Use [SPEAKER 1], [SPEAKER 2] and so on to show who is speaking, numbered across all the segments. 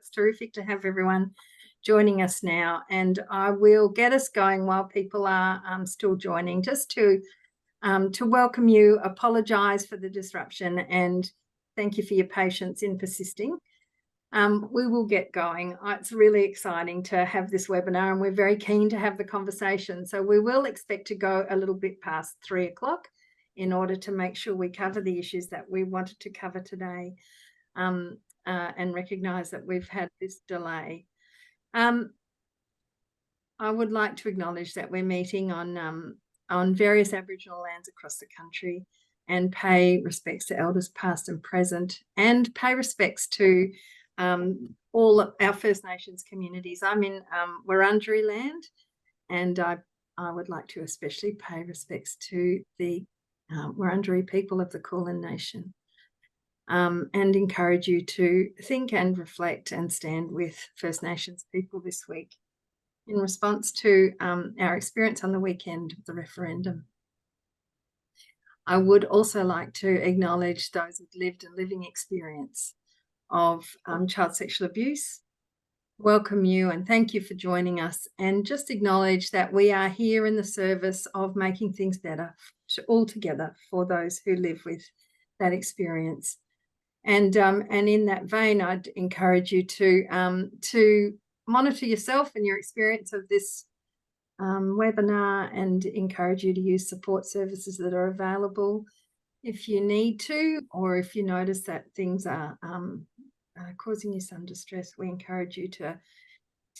[SPEAKER 1] It's terrific to have everyone joining us now, and I will get us going while people are still joining, just to welcome you, apologise for the disruption, and thank you for your patience in persisting. We will get going. It's really exciting to have this webinar, and we're very keen to have the conversation. So we will expect to go a little bit past 3 o'clock in order to make sure we cover the issues that we wanted to cover today, and recognise that we've had this delay. I would like to acknowledge that we're meeting on various Aboriginal lands across the country, and pay respects to elders past and present, and pay respects to all of our First Nations communities. I'm in Wurundjeri land, and I would like to especially pay respects to the Wurundjeri people of the Kulin Nation, and encourage you to think and reflect and stand with First Nations people this week in response to our experience on the weekend of the referendum. I would also like to acknowledge those with lived and living experience of child sexual abuse. Welcome you and thank you for joining us, and just acknowledge that we are here in the service of making things better all together for those who live with that experience. And in that vein, I'd encourage you to monitor yourself and your experience of this webinar, and encourage you to use support services that are available if you need to, or if you notice that things are causing you some distress. We encourage you to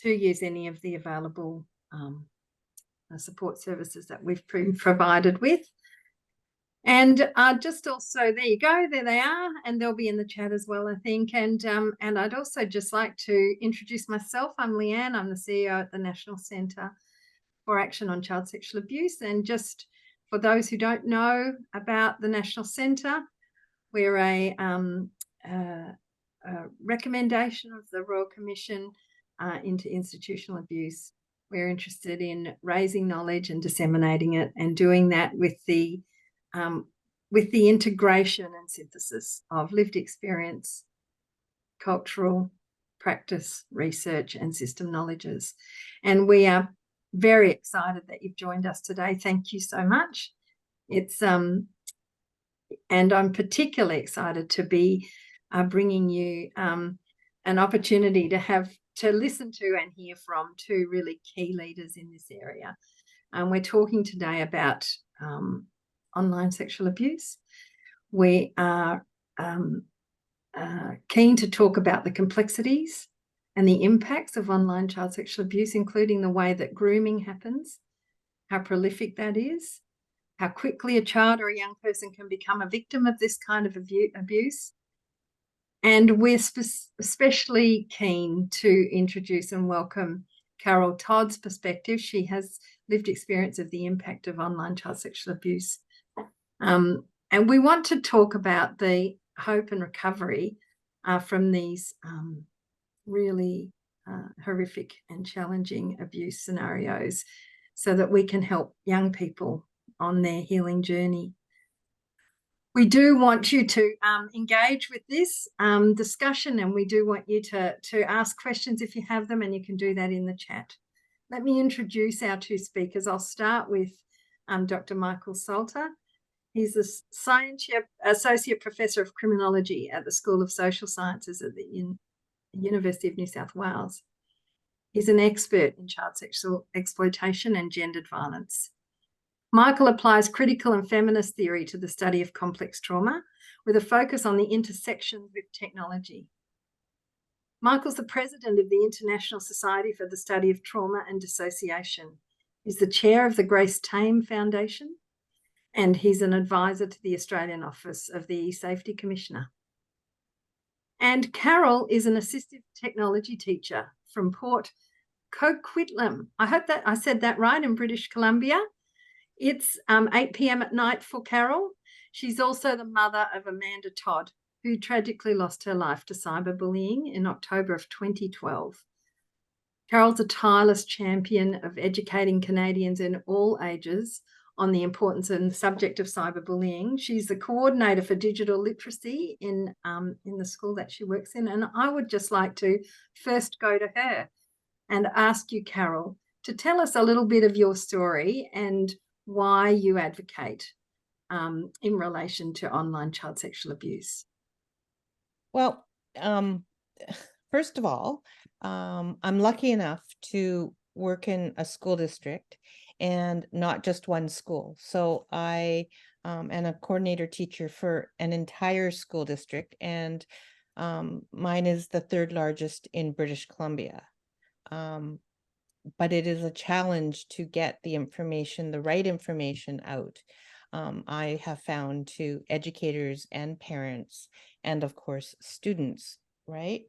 [SPEAKER 1] use any of the available support services that we've provided with. And just also, there you go, there they are, and they'll be in the chat as well, I think. And I'd also just like to introduce myself. I'm Leanne. I'm the CEO at the National Centre for Action on Child Sexual Abuse. And just for those who don't know about the National Centre, we're a recommendation of the Royal Commission into institutional abuse. We're interested in raising knowledge and disseminating it, and doing that with the integration and synthesis of lived experience, cultural practice, research, and system knowledges. And we are very excited that you've joined us today. Thank you so much. It's and I'm particularly excited to be bringing you an opportunity to listen to and hear from two really key leaders in this area. We're talking today about online sexual abuse. We are keen to talk about the complexities and the impacts of online child sexual abuse, including the way that grooming happens, how prolific that is, how quickly a child or a young person can become a victim of this kind of abuse. And we're especially keen to introduce and welcome Carol Todd's perspective. She has lived experience of the impact of online child sexual abuse. And we want to talk about the hope and recovery from these really horrific and challenging abuse scenarios, so that we can help young people on their healing journey. We do want you to engage with this discussion, and we do want you to ask questions if you have them, and you can do that in the chat. Let me introduce our two speakers. I'll start with Dr. Michael Salter. He's a Associate Professor of Criminology at the School of Social Sciences at the University of New South Wales. He's an expert in child sexual exploitation and gendered violence. Michael applies critical and feminist theory to the study of complex trauma, with a focus on the intersections with technology. Michael's the president of the International Society for the Study of Trauma and Dissociation. He's the chair of the Grace Tame Foundation, and he's an advisor to the Australian Office of the Safety Commissioner. And Carol is an assistive technology teacher from Port Coquitlam. I hope that I said that right, in British Columbia. It's 8 p.m. at night for Carol. She's also the mother of Amanda Todd, who tragically lost her life to cyberbullying in October of 2012. Carol's a tireless champion of educating Canadians in all ages on the importance and the subject of cyberbullying. She's the coordinator for digital literacy in the school that she works in. And I would just like to first go to her and ask you, Carol, to tell us a little bit of your story and why you advocate in relation to online child sexual abuse.
[SPEAKER 2] Well, first of all, I'm lucky enough to work in a school district and not just one school. So I am a coordinator teacher for an entire school district, and mine is the third largest in British Columbia. But it is a challenge to get the information, the right information out. I have found to educators and parents, and of course, students, right?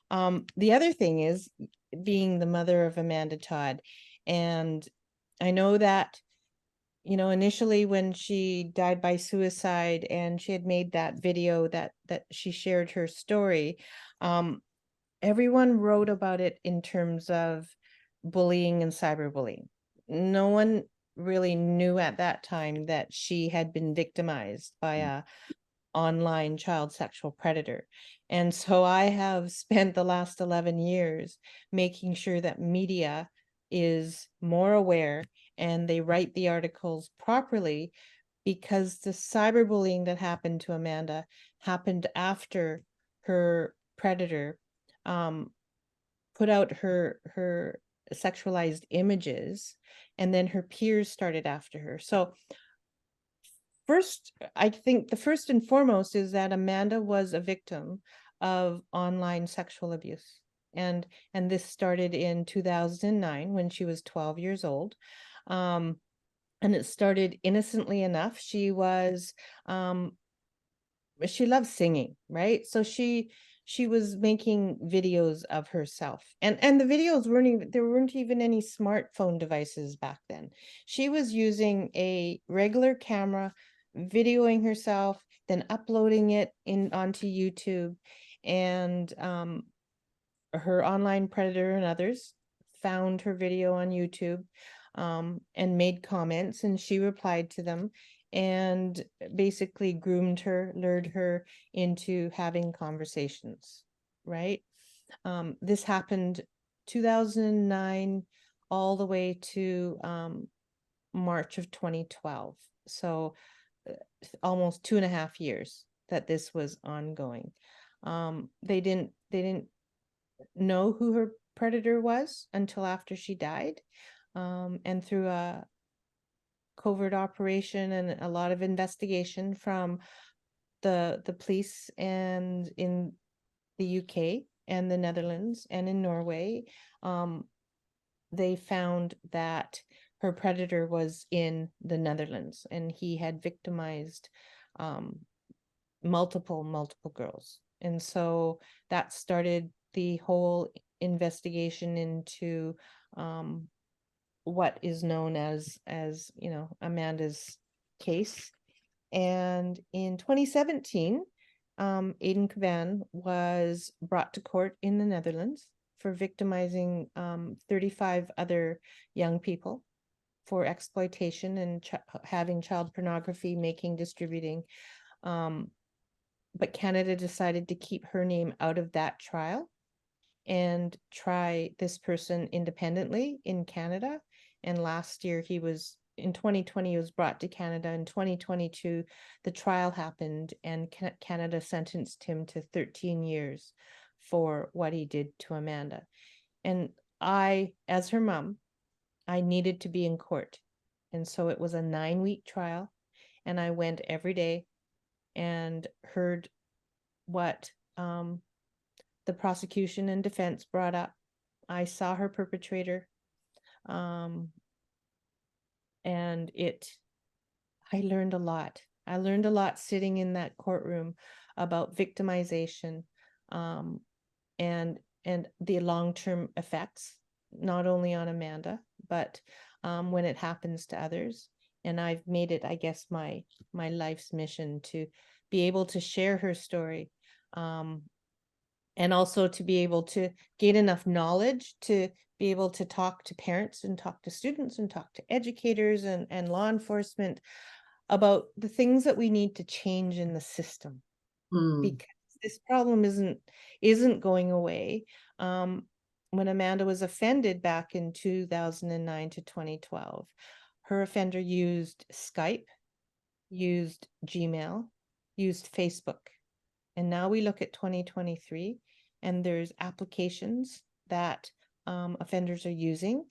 [SPEAKER 2] The other thing is being the mother of Amanda Todd. And I know that, initially when she died by suicide and she had made that video that she shared her story, everyone wrote about it in terms of bullying and cyberbullying. No one really knew at that time that she had been victimized by a online child sexual predator. And so I have spent the last 11 years making sure that media is more aware and they write the articles properly, because the cyberbullying that happened to Amanda happened after her predator put out her sexualized images, and then her peers started after her. So first, I think the first and foremost is that Amanda was a victim of online sexual abuse. And this started in 2009 when she was 12 years old. And it started innocently enough. She was she loves singing, right? So she was making videos of herself, and the videos there weren't even any smartphone devices back then. She was using a regular camera, videoing herself, then uploading it onto YouTube. And her online predator and others found her video on YouTube, and made comments, and she replied to them and basically groomed her, lured her into having conversations, right? This happened 2009 all the way to March of 2012. So almost 2.5 years that this was ongoing. They didn't know who her predator was until after she died. And through a covert operation and a lot of investigation from the police, and in the UK and the Netherlands and in Norway, they found that her predator was in the Netherlands, and he had victimized multiple girls. And so that started the whole investigation into what is known as Amanda's case. And in 2017, Aiden Caban was brought to court in the Netherlands for victimizing 35 other young people for exploitation and having child pornography making, distributing. But Canada decided to keep her name out of that trial and try this person independently in Canada. And last year in 2020, he was brought to Canada. In 2022, the trial happened, and Canada sentenced him to 13 years for what he did to Amanda. And I, as her mom, I needed to be in court. And so it was a 9-week trial, and I went every day and heard what the prosecution and defense brought up. I saw her perpetrator, and I learned a lot. I learned a lot sitting in that courtroom about victimization, and the long-term effects, not only on Amanda, but when it happens to others. And I've made it, I guess, my life's mission to be able to share her story, and also to be able to gain enough knowledge to be able to talk to parents and talk to students and talk to educators and law enforcement about the things that we need to change in the system, because this problem isn't going away. When Amanda was offended back in 2009 to 2012, her offender used Skype, used Gmail, used Facebook. And now we look at 2023, and there's applications that offenders are using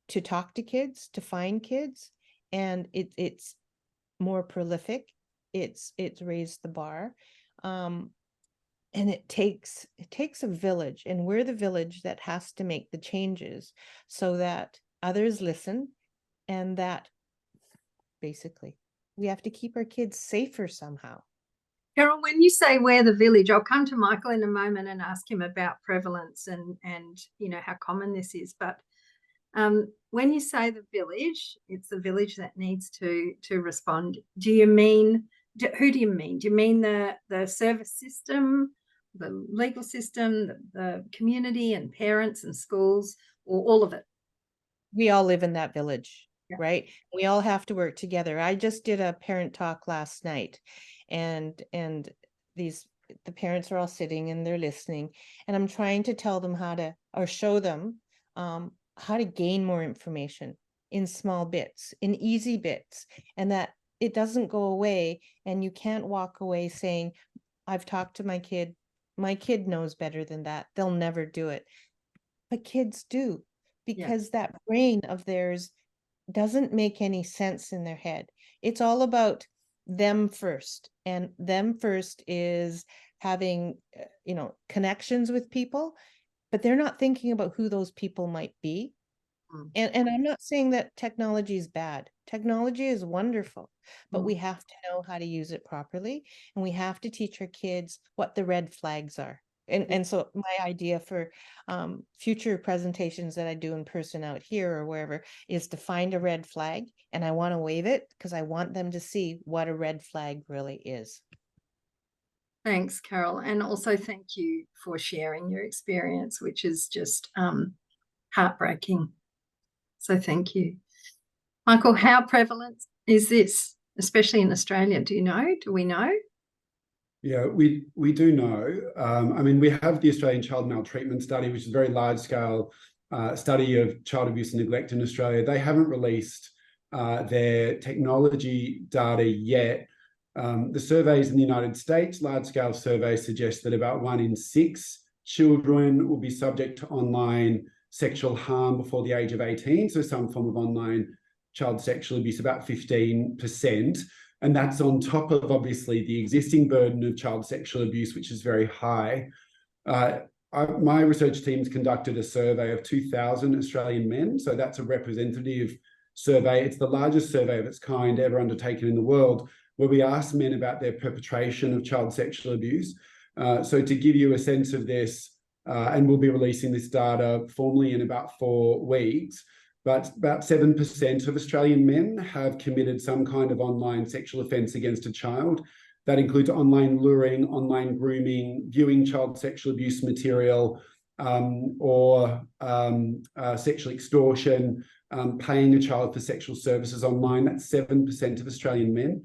[SPEAKER 2] to talk to kids, to find kids, and it's more prolific. It's raised the bar. And it takes a village, and we're the village that has to make the changes so that others listen, and that basically we have to keep our kids safer somehow.
[SPEAKER 1] Carol, when you say we're the village, I'll come to Michael in a moment and ask him about prevalence and how common this is. But when you say the village, it's the village that needs to respond. Do you mean, who do you mean? Do you mean the service system, the legal system, the community and parents and schools, or all of it?
[SPEAKER 2] We all live in that village,
[SPEAKER 1] Yeah.
[SPEAKER 2] right? We all have to work together. I just did a parent talk last night, and the parents are all sitting and they're listening, and I'm trying to tell them or show them how to gain more information in small bits, in easy bits, and that it doesn't go away, and you can't walk away saying, I've talked to my kid knows better than that, they'll never do it. But kids do, because that brain of theirs doesn't make any sense in their head. It's all about them first, and them first is having connections with people, but they're not thinking about who those people might be. And I'm not saying that technology is bad. Technology is wonderful, but we have to know how to use it properly, and we have to teach our kids what the red flags are. And so my idea for future presentations that I do in person out here or wherever is to find a red flag, and I want to wave it because I want them to see what a red flag really is.
[SPEAKER 1] Thanks, Carol. And also thank you for sharing your experience, which is just heartbreaking. So thank you. Michael, how prevalent is this, especially in Australia? Do you know? Do we know?
[SPEAKER 3] Yeah, we do know. I mean, we have the Australian Child Maltreatment Study, which is a very large-scale study of child abuse and neglect in Australia. They haven't released their technology data yet. The surveys in the United States, large-scale surveys, suggest that about 1 in 6 children will be subject to online sexual harm before the age of 18, so some form of online child sexual abuse, about 15%. And that's on top of, obviously, the existing burden of child sexual abuse, which is very high. My research team's conducted a survey of 2,000 Australian men, so that's a representative survey. It's the largest survey of its kind ever undertaken in the world, where we asked men about their perpetration of child sexual abuse. So to give you a sense of this, and we'll be releasing this data formally in about 4 weeks, but about 7% of Australian men have committed some kind of online sexual offence against a child. That includes online luring, online grooming, viewing child sexual abuse material, or sexual extortion, paying a child for sexual services online. That's 7% of Australian men.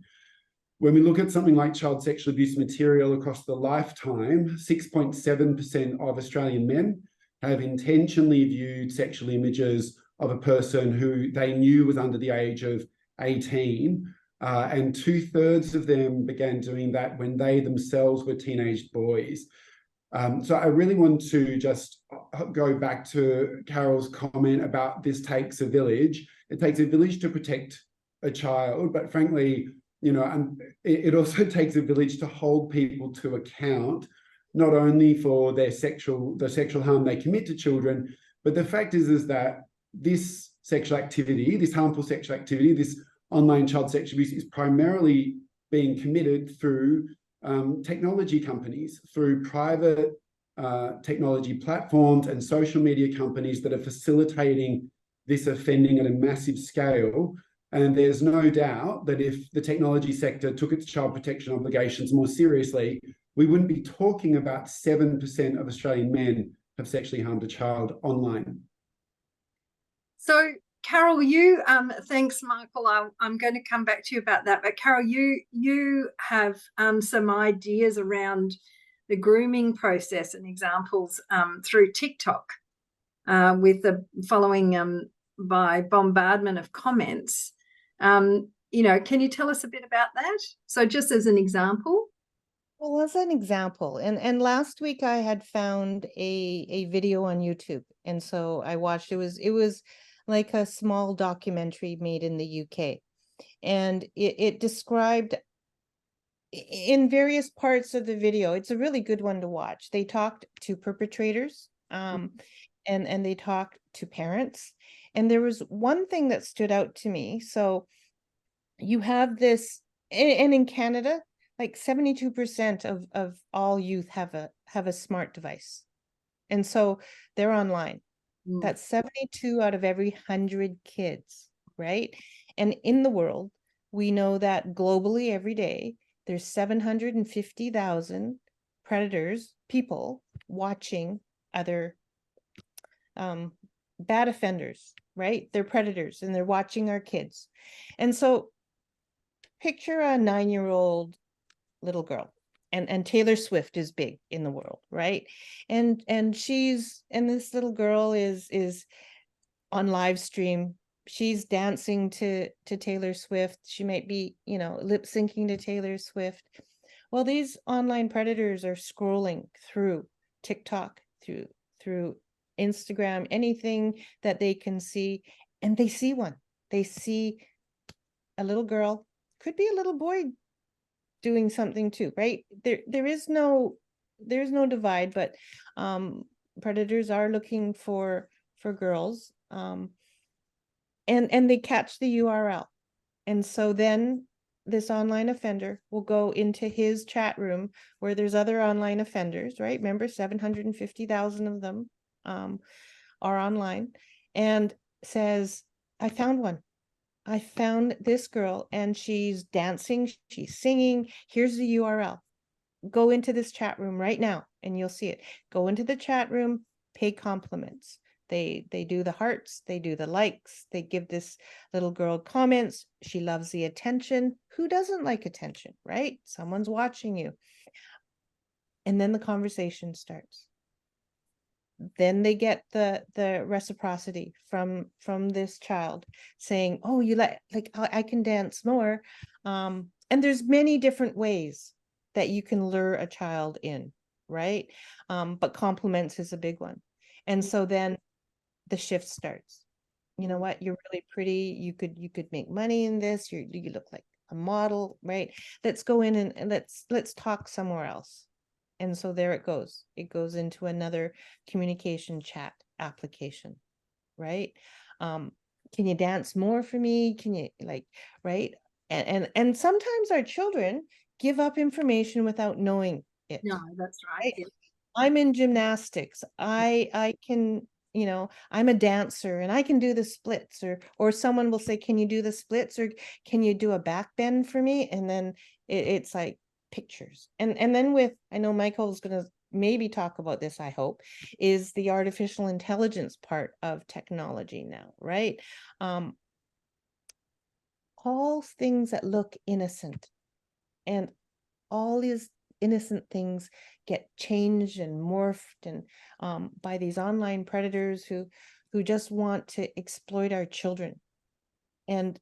[SPEAKER 3] When we look at something like child sexual abuse material across the lifetime, 6.7% of Australian men have intentionally viewed sexual images of a person who they knew was under the age of 18. And 2/3 of them began doing that when they themselves were teenage boys. So I really want to just go back to Carol's comment about this takes a village. It takes a village to protect a child, but frankly, it also takes a village to hold people to account, not only for the sexual harm they commit to children, but the fact is that this sexual activity, this harmful sexual activity, this online child sexual abuse is primarily being committed through technology companies, through private technology platforms and social media companies that are facilitating this offending at a massive scale. And there's no doubt that if the technology sector took its child protection obligations more seriously, we wouldn't be talking about 7% of Australian men have sexually harmed a child online.
[SPEAKER 1] So, Carol, thanks, Michael. I'm going to come back to you about that. But Carol, you have some ideas around the grooming process and examples through TikTok with the following by bombardment of comments. Can you tell us a bit about that? So just as an example.
[SPEAKER 2] Well, as an example, and last week I had found a video on YouTube, and so I watched. It was like a small documentary made in the UK, and it described in various parts of the video. It's a really good one to watch. They talked to perpetrators, and they talked to parents, and there was one thing that stood out to me. So you have this, and in Canada, like 72% of all youth have a smart device. And so they're online. That's 72 out of every 100 kids, right? And in the world, we know that globally every day, there's 750,000 predators, people watching other bad offenders, right? They're predators and they're watching our kids. And so picture a 9-year-old little girl, and Taylor Swift is big in the world, right? And this little girl is on live stream. She's dancing to Taylor Swift. She might be, lip syncing to Taylor Swift. Well, these online predators are scrolling through TikTok, through Instagram, anything that they can see, and they see one. They see a little girl, could be a little boy, doing something too, right? There's no divide, but predators are looking for girls, and they catch the URL, and so then this online offender will go into his chat room where there's other online offenders, right? Remember, 750,000 of them are online, and says, I found one. I found this girl and she's dancing, she's singing. Here's the URL. Go into this chat room right now and you'll see it. Go into the chat room, pay compliments. They do the hearts, they do the likes, they give this little girl comments. She loves the attention. Who doesn't like attention, right? Someone's watching you. And then the conversation starts. Then they get the reciprocity from this child saying, oh, you like I can dance more. And there's many different ways that you can lure a child in, right? But compliments is a big one. And so then the shift starts. You know what? You're really pretty. You could make money in this. You look like a model, right? Let's go in and let's talk somewhere else. And so there it goes. It goes into another communication chat application, right? Can you dance more for me? Can you right? And sometimes our children give up information without knowing it.
[SPEAKER 1] No, that's right.
[SPEAKER 2] Right? I'm in gymnastics. I can, I'm a dancer and I can do the splits, or someone will say, can you do the splits, or can you do a back bend for me? And then it's like pictures. And then I know Michael's going to maybe talk about this, I hope, is the artificial intelligence part of technology now, right? All things that look innocent, and all these innocent things get changed and morphed and by these online predators who just want to exploit our children. And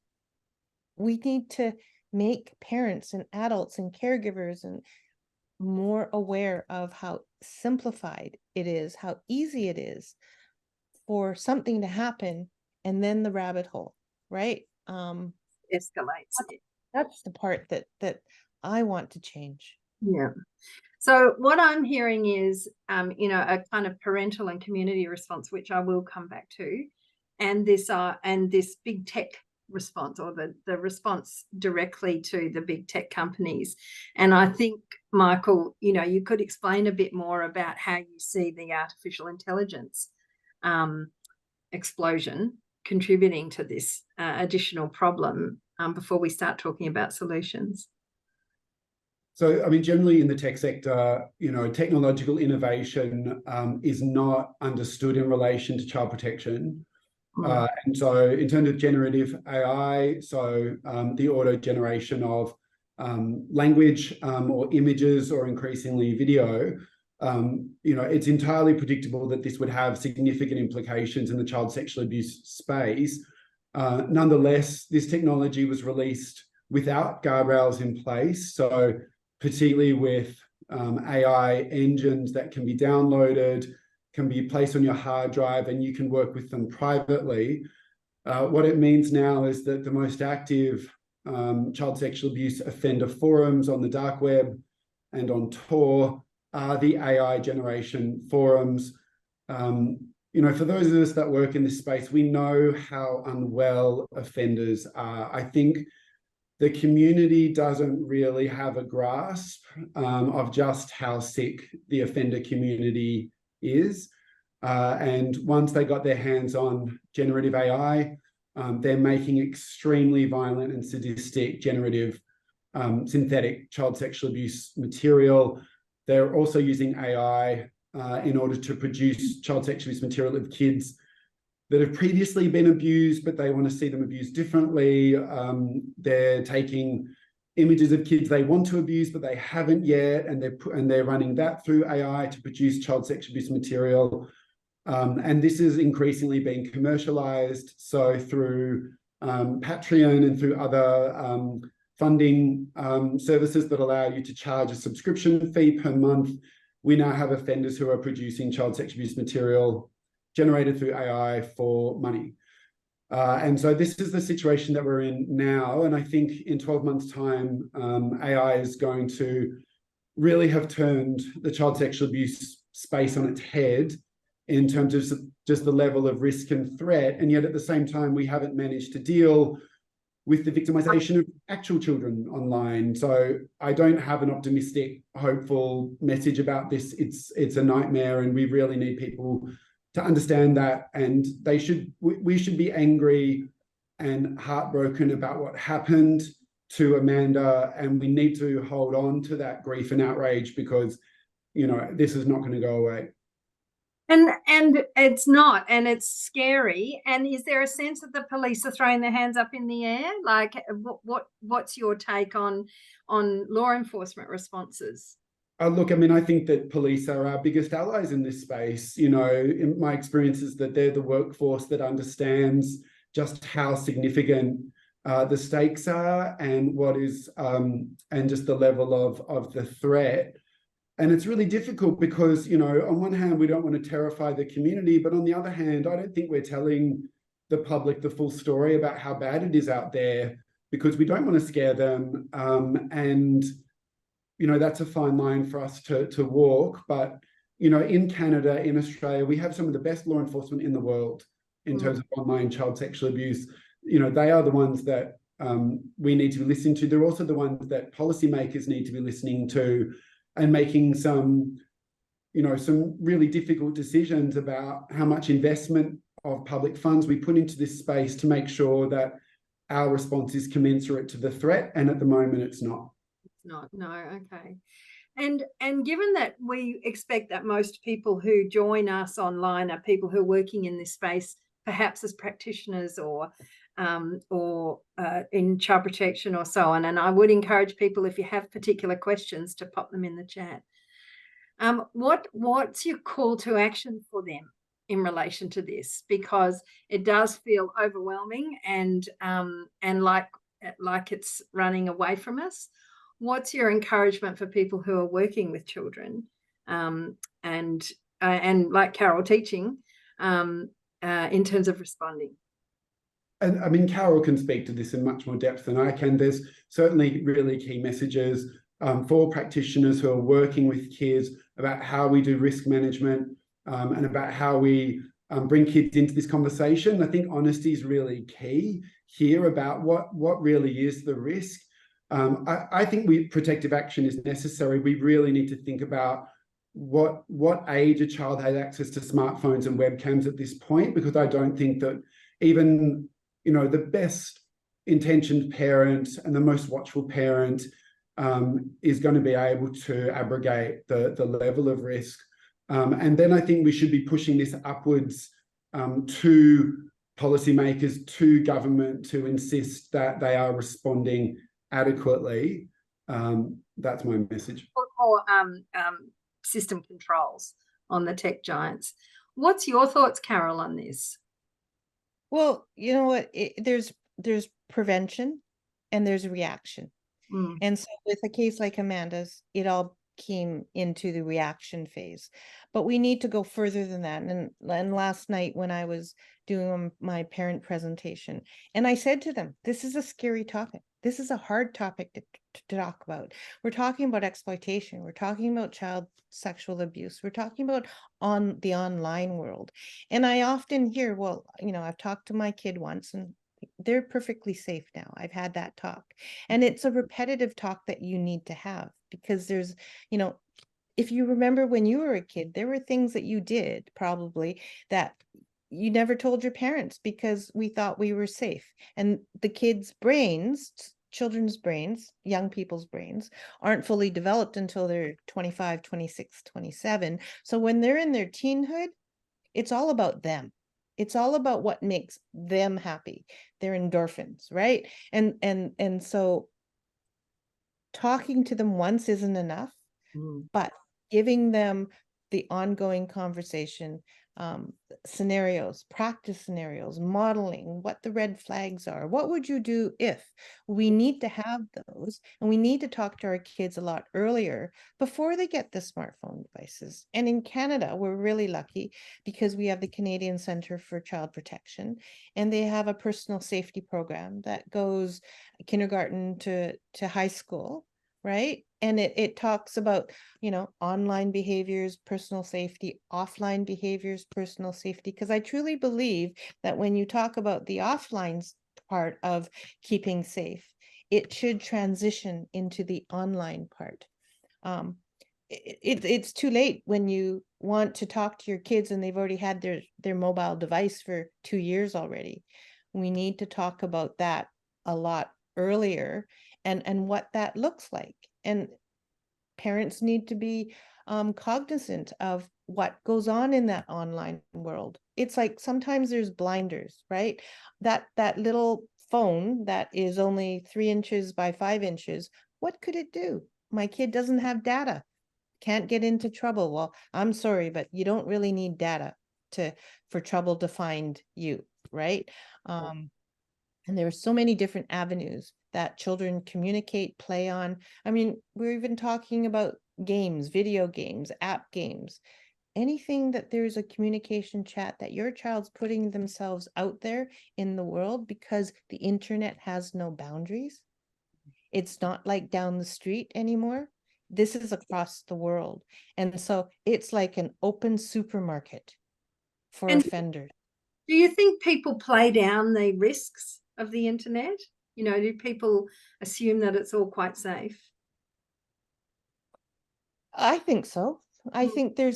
[SPEAKER 2] we need to make parents and adults and caregivers and more aware of how simplified it is, how easy it is for something to happen, and then the rabbit hole, right?
[SPEAKER 1] Escalates.
[SPEAKER 2] That's the part that I want to change.
[SPEAKER 1] Yeah. So what I'm hearing is, a kind of parental and community response, which I will come back to, and this big tech response, or the response directly to the big tech companies. And I think, Michael, you could explain a bit more about how you see the artificial intelligence explosion contributing to this additional problem before we start talking about solutions.
[SPEAKER 3] So, I mean, generally in the tech sector, technological innovation is not understood in relation to child protection. And so in terms of generative AI, so the auto generation of language or images or increasingly video, it's entirely predictable that this would have significant implications in the child sexual abuse space. Nonetheless, this technology was released without guardrails in place. So particularly with AI engines that can be downloaded, can be placed on your hard drive, and you can work with them privately. What it means now is that the most active child sexual abuse offender forums on the dark web and on Tor are the AI generation forums. For those of us that work in this space, we know how unwell offenders are. I think the community doesn't really have a grasp of just how sick the offender community is. And once they got their hands on generative AI, they're making extremely violent and sadistic generative synthetic child sexual abuse material. They're also using AI in order to produce child sexual abuse material of kids that have previously been abused, but they want to see them abused differently. They're taking images of kids they want to abuse, but they haven't yet, and they're running that through AI to produce child sexual abuse material. And this is increasingly being commercialized. So through Patreon and through other funding services that allow you to charge a subscription fee per month, we now have offenders who are producing child sexual abuse material generated through AI for money. And so this is the situation that we're in now. And I think in 12 months' time, AI is going to really have turned the child sexual abuse space on its head in terms of just the level of risk and threat. And yet at the same time, we haven't managed to deal with the victimization of actual children online. So I don't have an optimistic, hopeful message about this. It's a nightmare, and we really need people to understand that, and we should be angry and heartbroken about what happened to Amanda, and we need to hold on to that grief and outrage, because this is not going to go away.
[SPEAKER 1] And it's not, and it's scary. And is there a sense that the police are throwing their hands up in the air? Like, what's your take on law enforcement responses?
[SPEAKER 3] Look, I mean, I think that police are our biggest allies in this space. In my experience is that they're the workforce that understands just how significant the stakes are, and what is and just the level of the threat. And it's really difficult because, on one hand, we don't want to terrify the community, but on the other hand, I don't think we're telling the public the full story about how bad it is out there, because we don't want to scare them. And that's a fine line for us to walk. But, in Canada, in Australia, we have some of the best law enforcement in the world in terms of online child sexual abuse. They are the ones that we need to be listening to. They're also the ones that policymakers need to be listening to, and making some really difficult decisions about how much investment of public funds we put into this space to make sure that our response is commensurate to the threat. And at the moment, it's not.
[SPEAKER 1] Not, no, okay. And given that we expect that most people who join us online are people who are working in this space, perhaps as practitioners or in child protection or so on, and I would encourage people, if you have particular questions, to pop them in the chat. What's your call to action for them in relation to this? Because it does feel overwhelming and like it's running away from us. What's your encouragement for people who are working with children and like Carol teaching in terms of responding?
[SPEAKER 3] And I mean, Carol can speak to this in much more depth than I can. There's certainly really key messages for practitioners who are working with kids about how we do risk management and about how we bring kids into this conversation. I think honesty is really key here about what really is the risk. I think protective action is necessary. We really need to think about what age a child has access to smartphones and webcams at this point, because I don't think that even the best intentioned parent and the most watchful parent is going to be able to abrogate the level of risk. And then I think we should be pushing this upwards to policymakers, to government, to insist that they are responding adequately. That's my message.
[SPEAKER 1] Or system controls on the tech giants. What's your thoughts, Carol, on this?
[SPEAKER 2] Well, you know what? There's prevention and there's reaction. And so with a case like Amanda's, it all came into the reaction phase. But we need to go further than that. And last night when I was doing my parent presentation, and I said to them, this is a scary topic. This is a hard topic to talk about. We're talking about exploitation. We're talking about child sexual abuse. We're talking about on the online world. And I often hear, well, you know, I've talked to my kid once and they're perfectly safe now. I've had that talk. And it's a repetitive talk that you need to have, because there's, you know, if you remember when you were a kid, there were things that you did probably that you never told your parents because we thought we were safe. And the kids' brains, children's brains, young people's brains aren't fully developed until they're 25, 26, 27. So when they're in their teenhood, it's all about them. It's all about what makes them happy. Their endorphins, right? And so talking to them once isn't enough, but giving them the ongoing conversation, scenarios, practice scenarios, modeling what the red flags are. What would you do if? We need to have those, and we need to talk to our kids a lot earlier before they get the smartphone devices. And in Canada, we're really lucky because we have the Canadian Centre for Child Protection, and they have a personal safety program that goes kindergarten to high school, right? And it talks about, you know, online behaviors, personal safety, offline behaviors, personal safety, because I truly believe that when you talk about the offline part of keeping safe, it should transition into the online part. It's too late when you want to talk to your kids and they've already had their mobile device for 2 years already. We need to talk about that a lot earlier, and what that looks like. And parents need to be cognizant of what goes on in that online world. It's like sometimes there's blinders, right? That little phone that is only 3 inches by 5 inches, what could it do? My kid doesn't have data, can't get into trouble. Well, I'm sorry, but you don't really need data for trouble to find you, right? And there are so many different avenues that children communicate, play on. I mean, we're even talking about games, video games, app games, anything that there's a communication chat that your child's putting themselves out there in the world, because the internet has no boundaries. It's not like down the street anymore. This is across the world. And so it's like an open supermarket for offenders.
[SPEAKER 1] Do you think people play down the risks of the internet? You know, do people assume that it's all quite safe?
[SPEAKER 2] I think so. I think there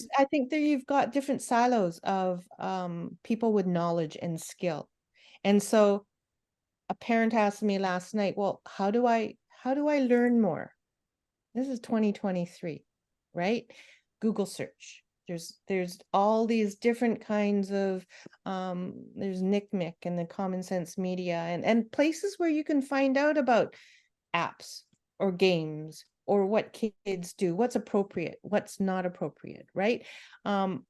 [SPEAKER 2] you've got different silos of people with knowledge and skill. And so a parent asked me last night, well, how do I learn more? This is 2023, right? Google search. There's all these different kinds of there's NCMEC and the Common Sense Media and places where you can find out about apps or games or what kids do, what's appropriate, what's not appropriate, right? And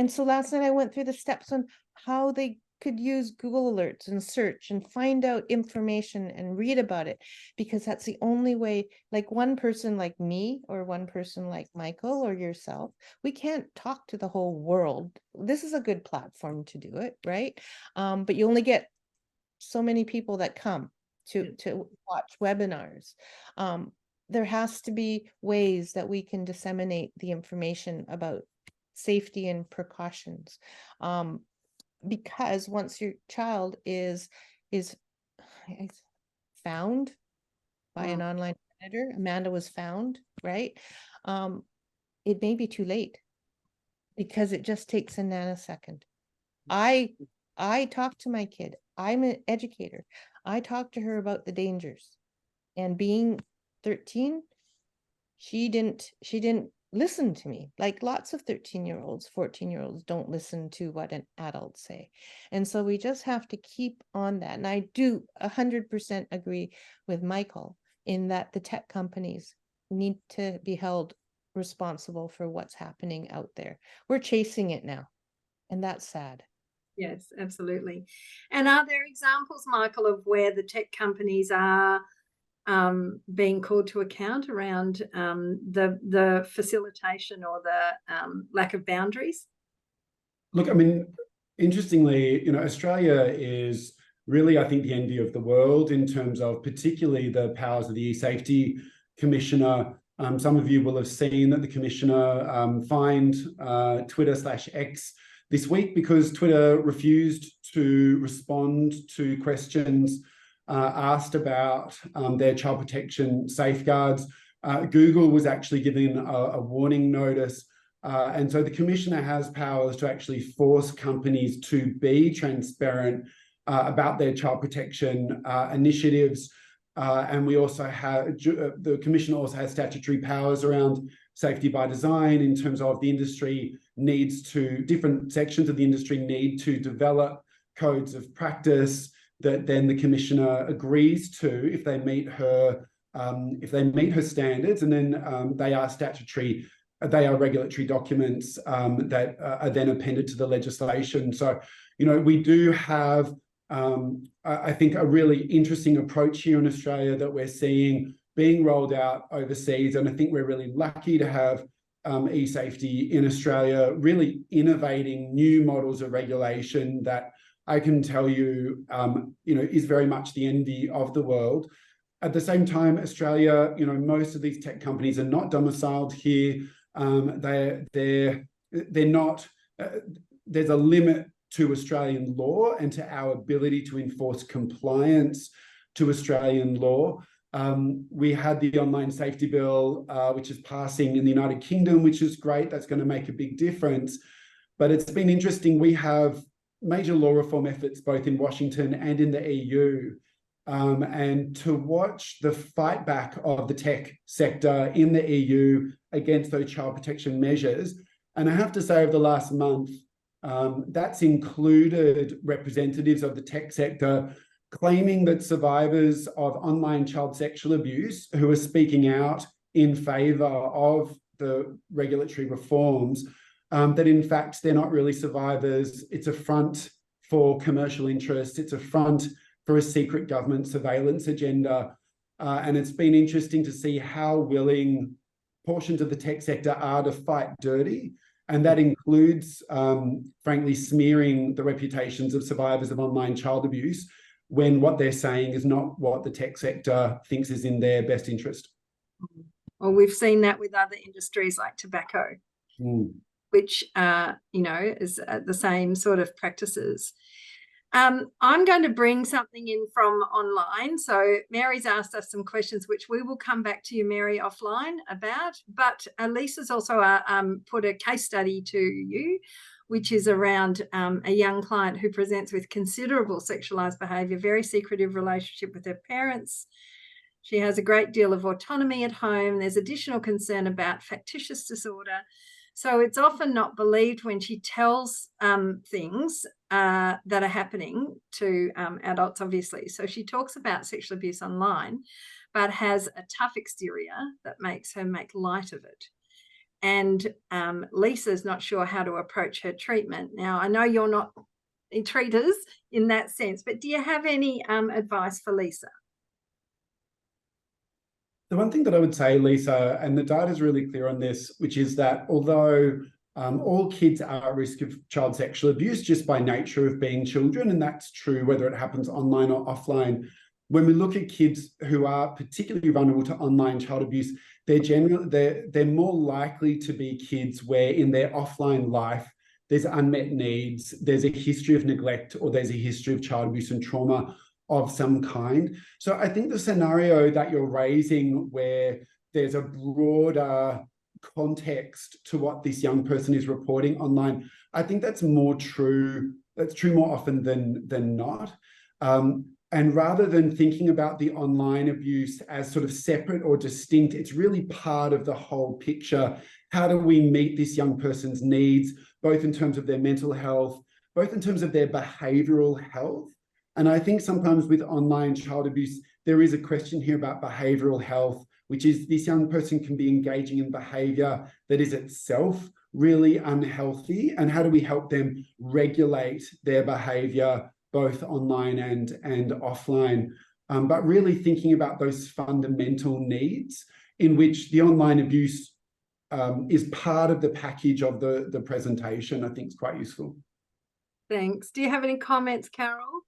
[SPEAKER 2] so last night I went through the steps on how they could use Google alerts and search and find out information and read about it, because that's the only way. Like one person like me or one person like Michael or yourself, we can't talk to the whole world. This is a good platform to do it, right? But you only get so many people that come to watch webinars. There has to be ways that we can disseminate the information about safety and precautions. Because once your child is found by an online predator, Amanda was found, right? It may be too late, because it just takes a nanosecond. I talk to my kid. I'm an educator. I talk to her about the dangers and being 13, she didn't listen to me. Like lots of 13-year-olds, 14-year-olds don't listen to what an adult say. And so we just have to keep on that. And I do 100% agree with Michael in that the tech companies need to be held responsible for what's happening out there. We're chasing it now, and that's sad.
[SPEAKER 1] Yes, absolutely. And are there examples, Michael, of where the tech companies are being called to account around the facilitation or the lack of boundaries?
[SPEAKER 3] Look, I mean, interestingly, you know, Australia is really, I think, the envy of the world in terms of particularly the powers of the e-safety commissioner. Some of you will have seen that the commissioner fined Twitter/X this week because Twitter refused to respond to questions asked about their child protection safeguards. Google was actually given a warning notice. And so the commissioner has powers to actually force companies to be transparent about their child protection initiatives. And we also have, the commissioner also has statutory powers around safety by design in terms of the industry needs to, different sections of the industry need to develop codes of practice that then the commissioner agrees to if they meet her standards, and then they are regulatory documents that are then appended to the legislation. So, you know, we do have, I think, a really interesting approach here in Australia that we're seeing being rolled out overseas. And I think we're really lucky to have e-safety in Australia, really innovating new models of regulation that I can tell you, you know, is very much the envy of the world. At the same time, Australia, you know, most of these tech companies are not domiciled here. They're not. There's a limit to Australian law and to our ability to enforce compliance to Australian law. We had the online safety bill, which is passing in the United Kingdom, which is great. That's going to make a big difference. But it's been interesting. We have major law reform efforts both in Washington and in the EU. And to watch the fight back of the tech sector in the EU against those child protection measures. And I have to say, over the last month, that's included representatives of the tech sector claiming that survivors of online child sexual abuse who are speaking out in favour of the regulatory reforms, that in fact they're not really survivors. It's a front for commercial interests. It's a front for a secret government surveillance agenda. And it's been interesting to see how willing portions of the tech sector are to fight dirty. And that includes, frankly, smearing the reputations of survivors of online child abuse when what they're saying is not what the tech sector thinks is in their best interest.
[SPEAKER 1] Well, we've seen that with other industries like tobacco, which, you know, is the same sort of practices. I'm going to bring something in from online. So Mary's asked us some questions, which we will come back to you, Mary, offline about. But Lisa's also put a case study to you, which is around a young client who presents with considerable sexualized behavior, very secretive relationship with her parents. She has a great deal of autonomy at home. There's additional concern about factitious disorder. So it's often not believed when she tells things that are happening to adults, obviously. So she talks about sexual abuse online, but has a tough exterior that makes her make light of it. And Lisa's not sure how to approach her treatment. Now, I know you're not treaters in that sense, but do you have any advice for Lisa?
[SPEAKER 3] The one thing that I would say, Lisa, and the data is really clear on this, which is that although all kids are at risk of child sexual abuse just by nature of being children, and that's true whether it happens online or offline, when we look at kids who are particularly vulnerable to online child abuse, they're more likely to be kids where in their offline life there's unmet needs, there's a history of neglect, or there's a history of child abuse and trauma of some kind. So I think the scenario that you're raising where there's a broader context to what this young person is reporting online, I think that's more true. That's true more often than not. And rather than thinking about the online abuse as sort of separate or distinct, it's really part of the whole picture. How do we meet this young person's needs, both in terms of their mental health, both in terms of their behavioral health? And I think sometimes with online child abuse, there is a question here about behavioral health, which is this young person can be engaging in behavior that is itself really unhealthy. And how do we help them regulate their behavior both online and offline, but really thinking about those fundamental needs in which the online abuse is part of the package of the presentation, I think is quite useful.
[SPEAKER 1] Thanks. Do you have any comments, Carol?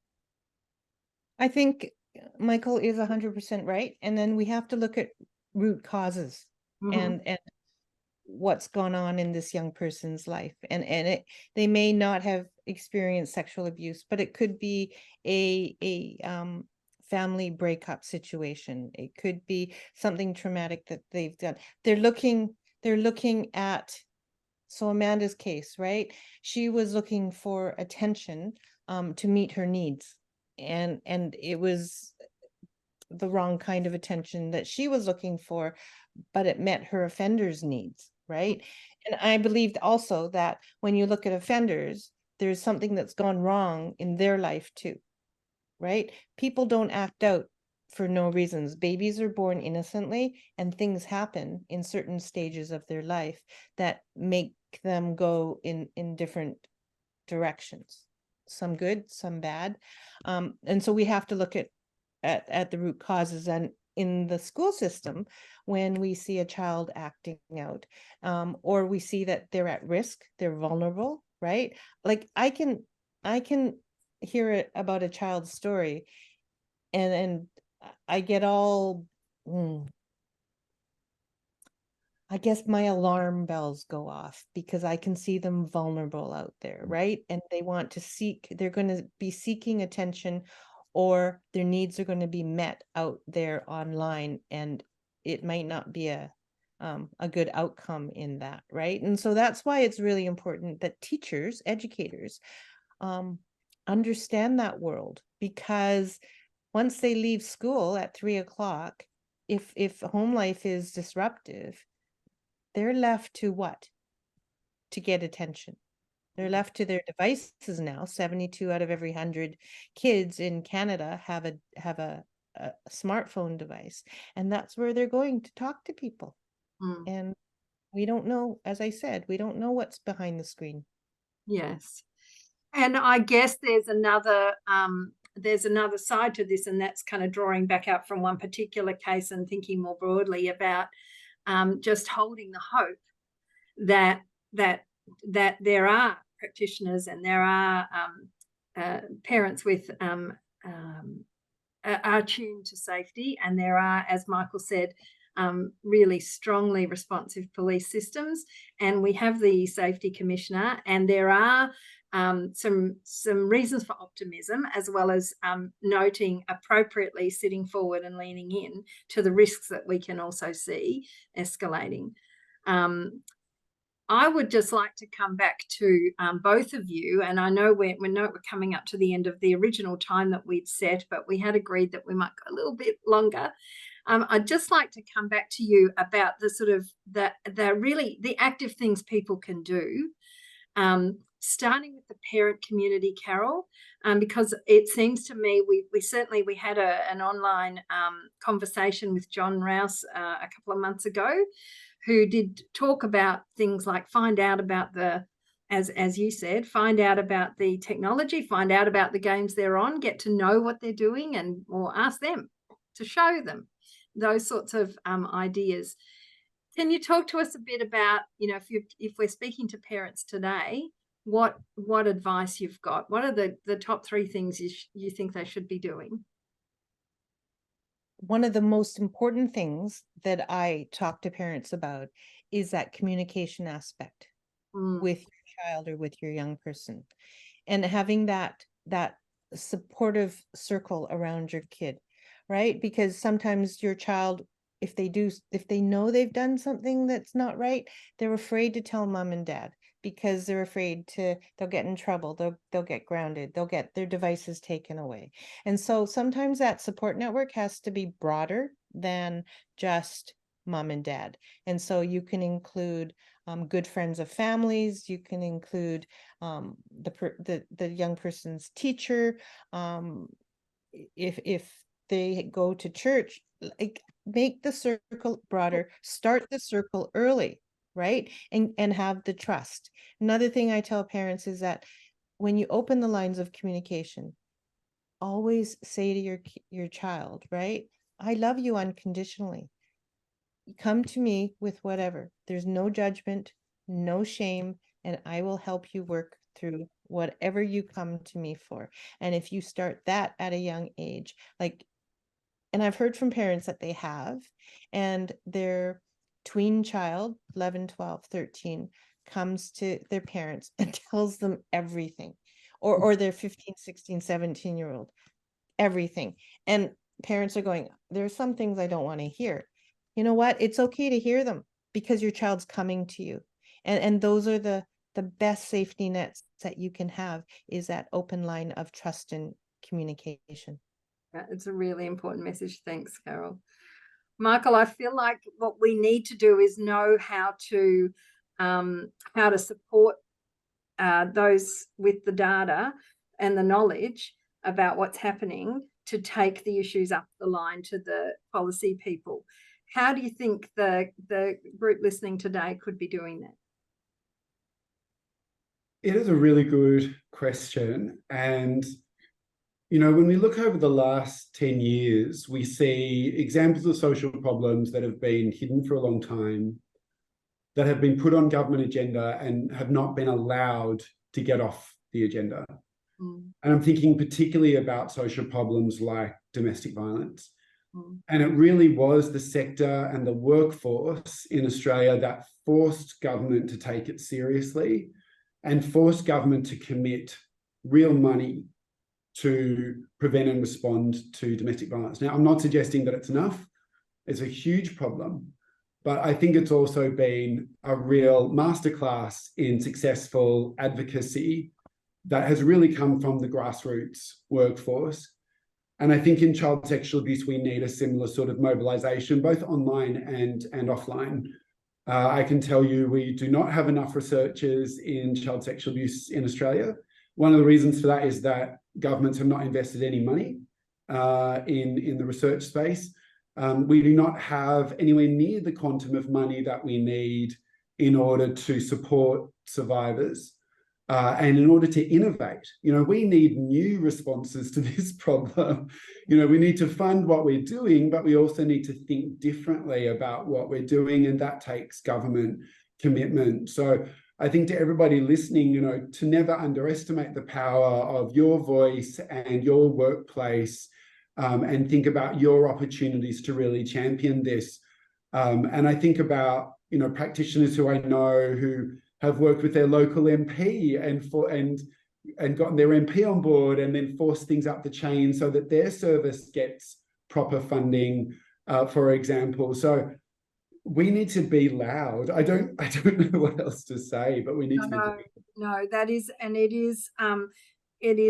[SPEAKER 2] I think Michael is 100% right. And then we have to look at root causes and what's gone on in this young person's life. And they may not have experienced sexual abuse, but it could be a family breakup situation. It could be something traumatic that they've done. They're looking at, so Amanda's case, right? She was looking for attention to meet her needs. And it was the wrong kind of attention that she was looking for, but it met her offender's needs, right? And I believed also that when you look at offenders, there's something that's gone wrong in their life too, right? People don't act out for no reasons. Babies are born innocently, and things happen in certain stages of their life that make them go in different directions, some good, some bad. And so we have to look at the root causes. And in the school system, when we see a child acting out, or we see that they're at risk, they're vulnerable, right? Like I can hear about a child's story and I get all, I guess my alarm bells go off because I can see them vulnerable out there, right? And they want to they're going to be seeking attention, or their needs are going to be met out there online, and it might not be a good outcome in that, right? And so that's why it's really important that teachers, educators, understand that world, because once they leave school at 3 o'clock, if home life is disruptive, they're left to what? To get attention. They're left to their devices now. 72 out of every 100 kids in Canada have a smartphone device, and that's where they're going to talk to people. And we don't know, as I said, we don't know what's behind the screen.
[SPEAKER 1] Yes. And I guess there's another side to this, and that's kind of drawing back out from one particular case and thinking more broadly about just holding the hope that there are practitioners and there are parents with are tuned to safety, and there are, as Michael said, really strongly responsive police systems, and we have the Safety Commissioner, and there are some reasons for optimism, as well as noting appropriately, sitting forward and leaning in to the risks that we can also see escalating. I would just like to come back to both of you, and I know we're coming up to the end of the original time that we'd set, but we had agreed that we might go a little bit longer. I'd just like to come back to you about the sort of the active things people can do, starting with the parent community, Carol, because it seems to me we had an online conversation with John Rouse a couple of months ago, who did talk about things like find out about as you said, find out about the technology, find out about the games they're on, get to know what they're doing, or ask them to show them those sorts of ideas. Can you talk to us a bit about, if we're speaking to parents today, what advice you've got? What are the top 3 things you think they should be doing?
[SPEAKER 2] One of the most important things that I talk to parents about is that communication aspect with your child or with your young person, and having that supportive circle around your kid, right? Because sometimes your child, if they know they've done something that's not right, they're afraid to tell mom and dad. because they're afraid they'll get in trouble, they'll get grounded, they'll get their devices taken away. And so sometimes that support network has to be broader than just mom and dad. And so you can include good friends of families, you can include the young person's teacher, if they go to church, like, make the circle broader, start the circle early, right? And have the trust. Another thing I tell parents is that when you open the lines of communication, always say to your child, right? I love you unconditionally. Come to me with whatever. There's no judgment, no shame, and I will help you work through whatever you come to me for. And if you start that at a young age, like, and I've heard from parents that they have, and their tween child, 11, 12, 13, comes to their parents and tells them everything, or their 15, 16, 17-year-old, everything. And parents are going, there's some things I don't want to hear. You know what? It's okay to hear them because your child's coming to you. And those are the best safety nets that you can have, is that open line of trust and communication.
[SPEAKER 1] It's a really important message. Thanks, Carol. Michael, I feel like what we need to do is know how to support those with the data and the knowledge about what's happening to take the issues up the line to the policy people. How do you think the group listening today could be doing that?
[SPEAKER 3] It is a really good question. And, when we look over the last 10 years, we see examples of social problems that have been hidden for a long time, that have been put on government agenda and have not been allowed to get off the agenda. And I'm thinking particularly about social problems like domestic violence. And it really was the sector and the workforce in Australia that forced government to take it seriously and forced government to commit real money to prevent and respond to domestic violence. Now, I'm not suggesting that it's enough. It's a huge problem. But I think it's also been a real masterclass in successful advocacy that has really come from the grassroots workforce. And I think in child sexual abuse, we need a similar sort of mobilization, both online and offline. I can tell you we do not have enough researchers in child sexual abuse in Australia. One of the reasons for that is that governments have not invested any money in the research space. We do not have anywhere near the quantum of money that we need in order to support survivors and in order to innovate. We need new responses to this problem. We need to fund what we're doing, but we also need to think differently about what we're doing, and that takes government commitment. So I think to everybody listening, to never underestimate the power of your voice and your workplace, and think about your opportunities to really champion this. And I think about, practitioners who I know who have worked with their local MP and gotten their MP on board and then forced things up the chain so that their service gets proper funding, for example. So we need to be loud. I don't know what else to say, but we need to be.
[SPEAKER 1] No, that is, and it is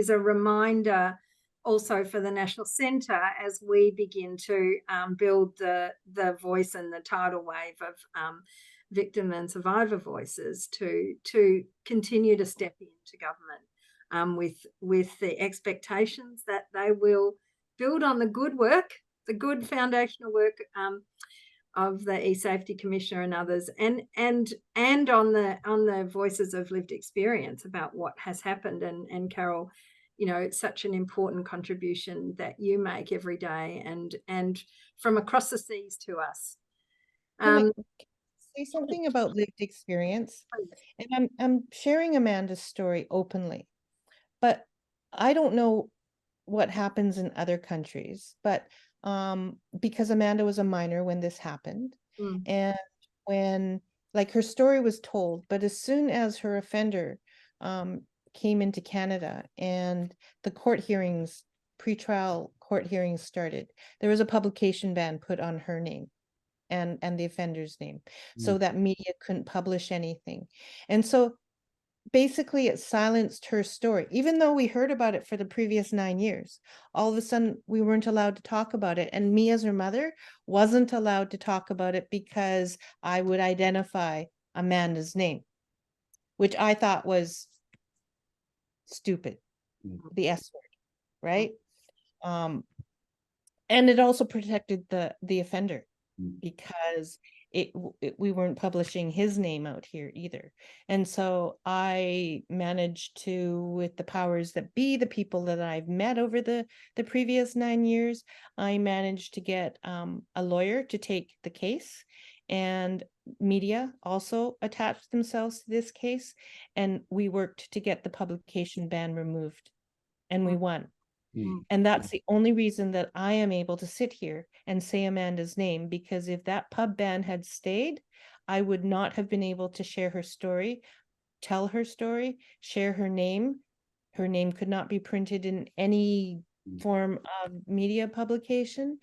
[SPEAKER 1] a reminder also for the National Centre as we begin to build the voice and the tidal wave of victim and survivor voices to continue to step into government with the expectations that they will build on the good work, the good foundational work of the e-safety commissioner and others, and on the voices of lived experience about what has happened. And Carol, it's such an important contribution that you make every day and from across the seas to us.
[SPEAKER 2] Can I say something about lived experience? And I'm sharing Amanda's story openly, but I don't know what happens in other countries, but because Amanda was a minor when this happened, and when, like, her story was told, but as soon as her offender came into Canada and the court hearings, pretrial court hearings started, there was a publication ban put on her name and the offender's name, so that media couldn't publish anything. And so basically it silenced her story. Even though we heard about it for the previous 9 years, all of a sudden we weren't allowed to talk about it. And me as her mother wasn't allowed to talk about it because I would identify Amanda's name, which I thought was stupid, the S word, right? And it also protected the offender because we weren't publishing his name out here either. And so I managed to, with the powers that be, the people that I've met over the previous 9 years, I managed to get a lawyer to take the case, and media also attached themselves to this case, and we worked to get the publication ban removed, and we won. And that's the only reason that I am able to sit here and say Amanda's name, because if that pub ban had stayed, I would not have been able to share her story, tell her story, share her name. Her name could not be printed in any form of media publication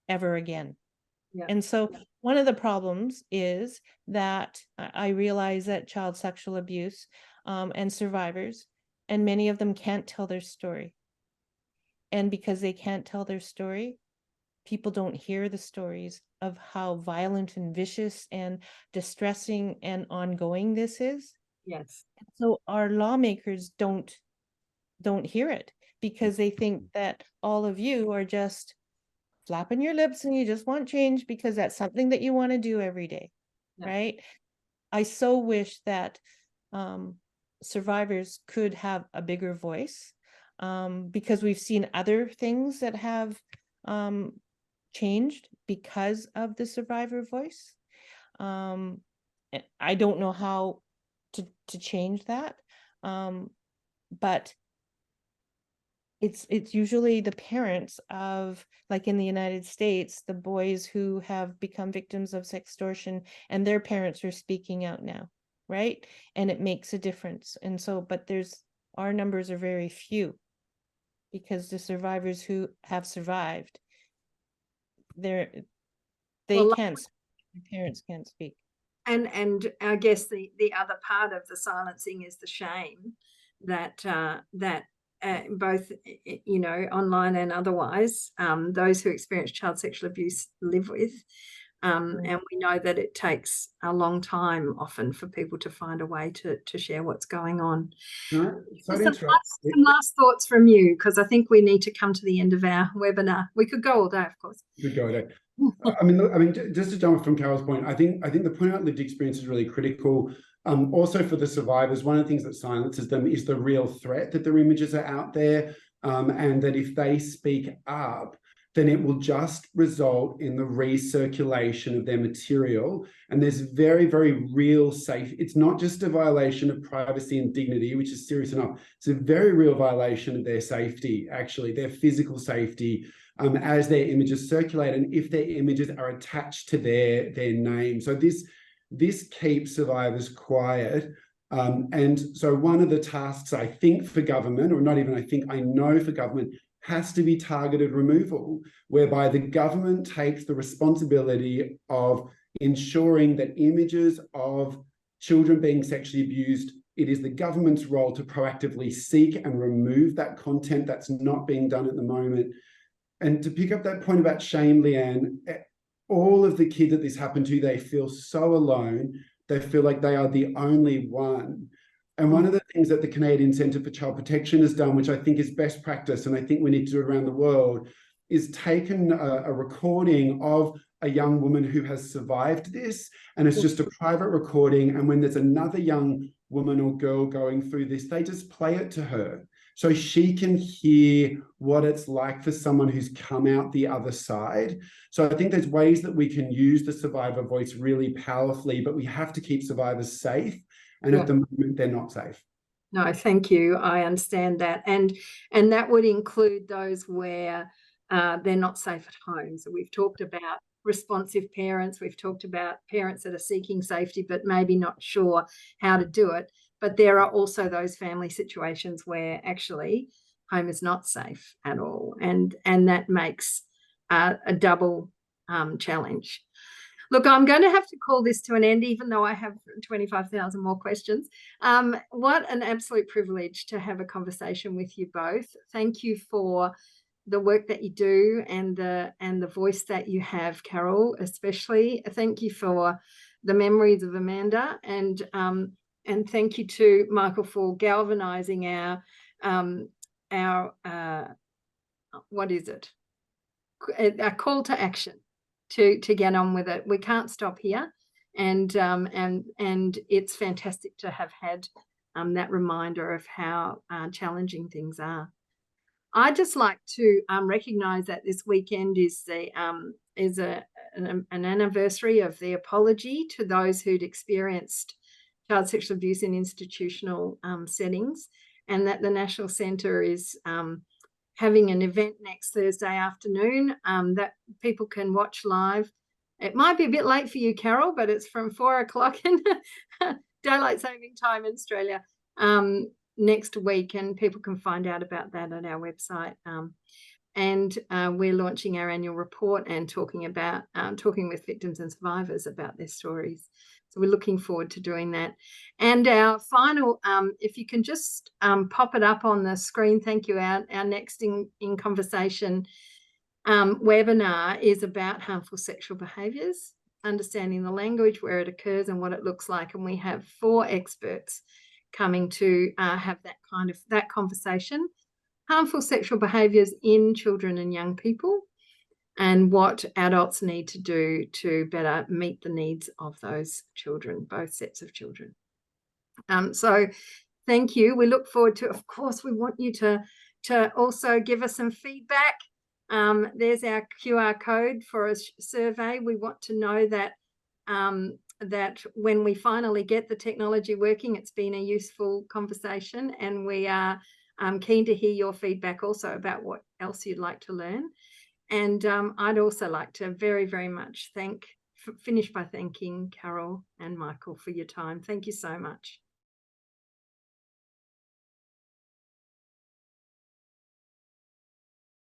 [SPEAKER 2] ever again.
[SPEAKER 1] Yeah.
[SPEAKER 2] And so one of the problems is that I realize that child sexual abuse and survivors, and many of them can't tell their story. And because they can't tell their story, people don't hear the stories of how violent and vicious and distressing and ongoing this is.
[SPEAKER 1] Yes.
[SPEAKER 2] So our lawmakers don't hear it, because they think that all of you are just flapping your lips and you just want change because that's something that you want to do every day,
[SPEAKER 1] Yeah.
[SPEAKER 2] right? I so wish that survivors could have a bigger voice, because we've seen other things that have changed because of the survivor voice. I don't know how to change that, but it's usually the parents of, like in the United States, the boys who have become victims of sextortion, and their parents are speaking out now, right? And it makes a difference. And so, but our numbers are very few, because the survivors who have survived, they
[SPEAKER 1] Well,
[SPEAKER 2] can't, their parents can't speak.
[SPEAKER 1] And I guess the other part of the silencing is the shame that both online and otherwise, those who experience child sexual abuse live with. And we know that it takes a long time often for people to find a way to share what's going on. Some last thoughts from you, because I think we need to come to the end of our webinar. We could go all day, of course.
[SPEAKER 3] We could go all day. I mean, just to jump from Carol's point, I think the point out lived experience is really critical. Also for the survivors, one of the things that silences them is the real threat that their images are out there, and that if they speak up, then it will just result in the recirculation of their material. And there's very, very real it's not just a violation of privacy and dignity, which is serious enough. It's a very real violation of their safety, actually, their physical safety, as their images circulate, and if their images are attached to their name. So this keeps survivors quiet. And so one of the tasks, I think, for government, or not even I think, I know for government, has to be targeted removal, whereby the government takes the responsibility of ensuring that images of children being sexually abused, it is the government's role to proactively seek and remove that content. That's not being done at the moment. And to pick up that point about shame, Leanne, all of the kids that this happened to, they feel so alone. They feel like they are the only one. And one of the things that the Canadian Centre for Child Protection has done, which I think is best practice, and I think we need to do it around the world, is taken a recording of a young woman who has survived this, and it's just a private recording. And when there's another young woman or girl going through this, they just play it to her, so she can hear what it's like for someone who's come out the other side. So I think there's ways that we can use the survivor voice really powerfully, but we have to keep survivors safe. And at the moment, they're not safe.
[SPEAKER 1] No, thank you. I understand that. And that would include those where they're not safe at home. So we've talked about responsive parents. We've talked about parents that are seeking safety, but maybe not sure how to do it. But there are also those family situations where actually home is not safe at all. And that makes a double challenge. Look, I'm going to have to call this to an end, even though I have 25,000 more questions. What an absolute privilege to have a conversation with you both. Thank you for the work that you do and the voice that you have, Carol, especially. Thank you for the memories of Amanda, and thank you to Michael for galvanizing our what is it? A call to action to get on with it. We can't stop here, and it's fantastic to have had that reminder of how challenging things are. I'd just like to recognise that this weekend is an anniversary of the apology to those who'd experienced child sexual abuse in institutional settings, and that the National Centre is having an event next Thursday afternoon that people can watch live. It might be a bit late for you, Carol, but it's from 4 o'clock in daylight saving time in Australia next week, and people can find out about that at our website. And we're launching our annual report and talking with victims and survivors about their stories. So we're looking forward to doing that. And our final, if you can just pop it up on the screen, thank you. Our next in conversation webinar is about harmful sexual behaviours, understanding the language, where it occurs and what it looks like. And we have 4 experts coming to have that conversation. Harmful sexual behaviours in children and young people, and what adults need to do to better meet the needs of those children, both sets of children. So thank you. We look forward to, of course, we want you to also give us some feedback. There's our QR code for a survey. We want to know that that when we finally get the technology working, it's been a useful conversation, and we are keen to hear your feedback also about what else you'd like to learn. And I'd also like to very, very much finish by thanking Carol and Michael for your time. Thank you so much.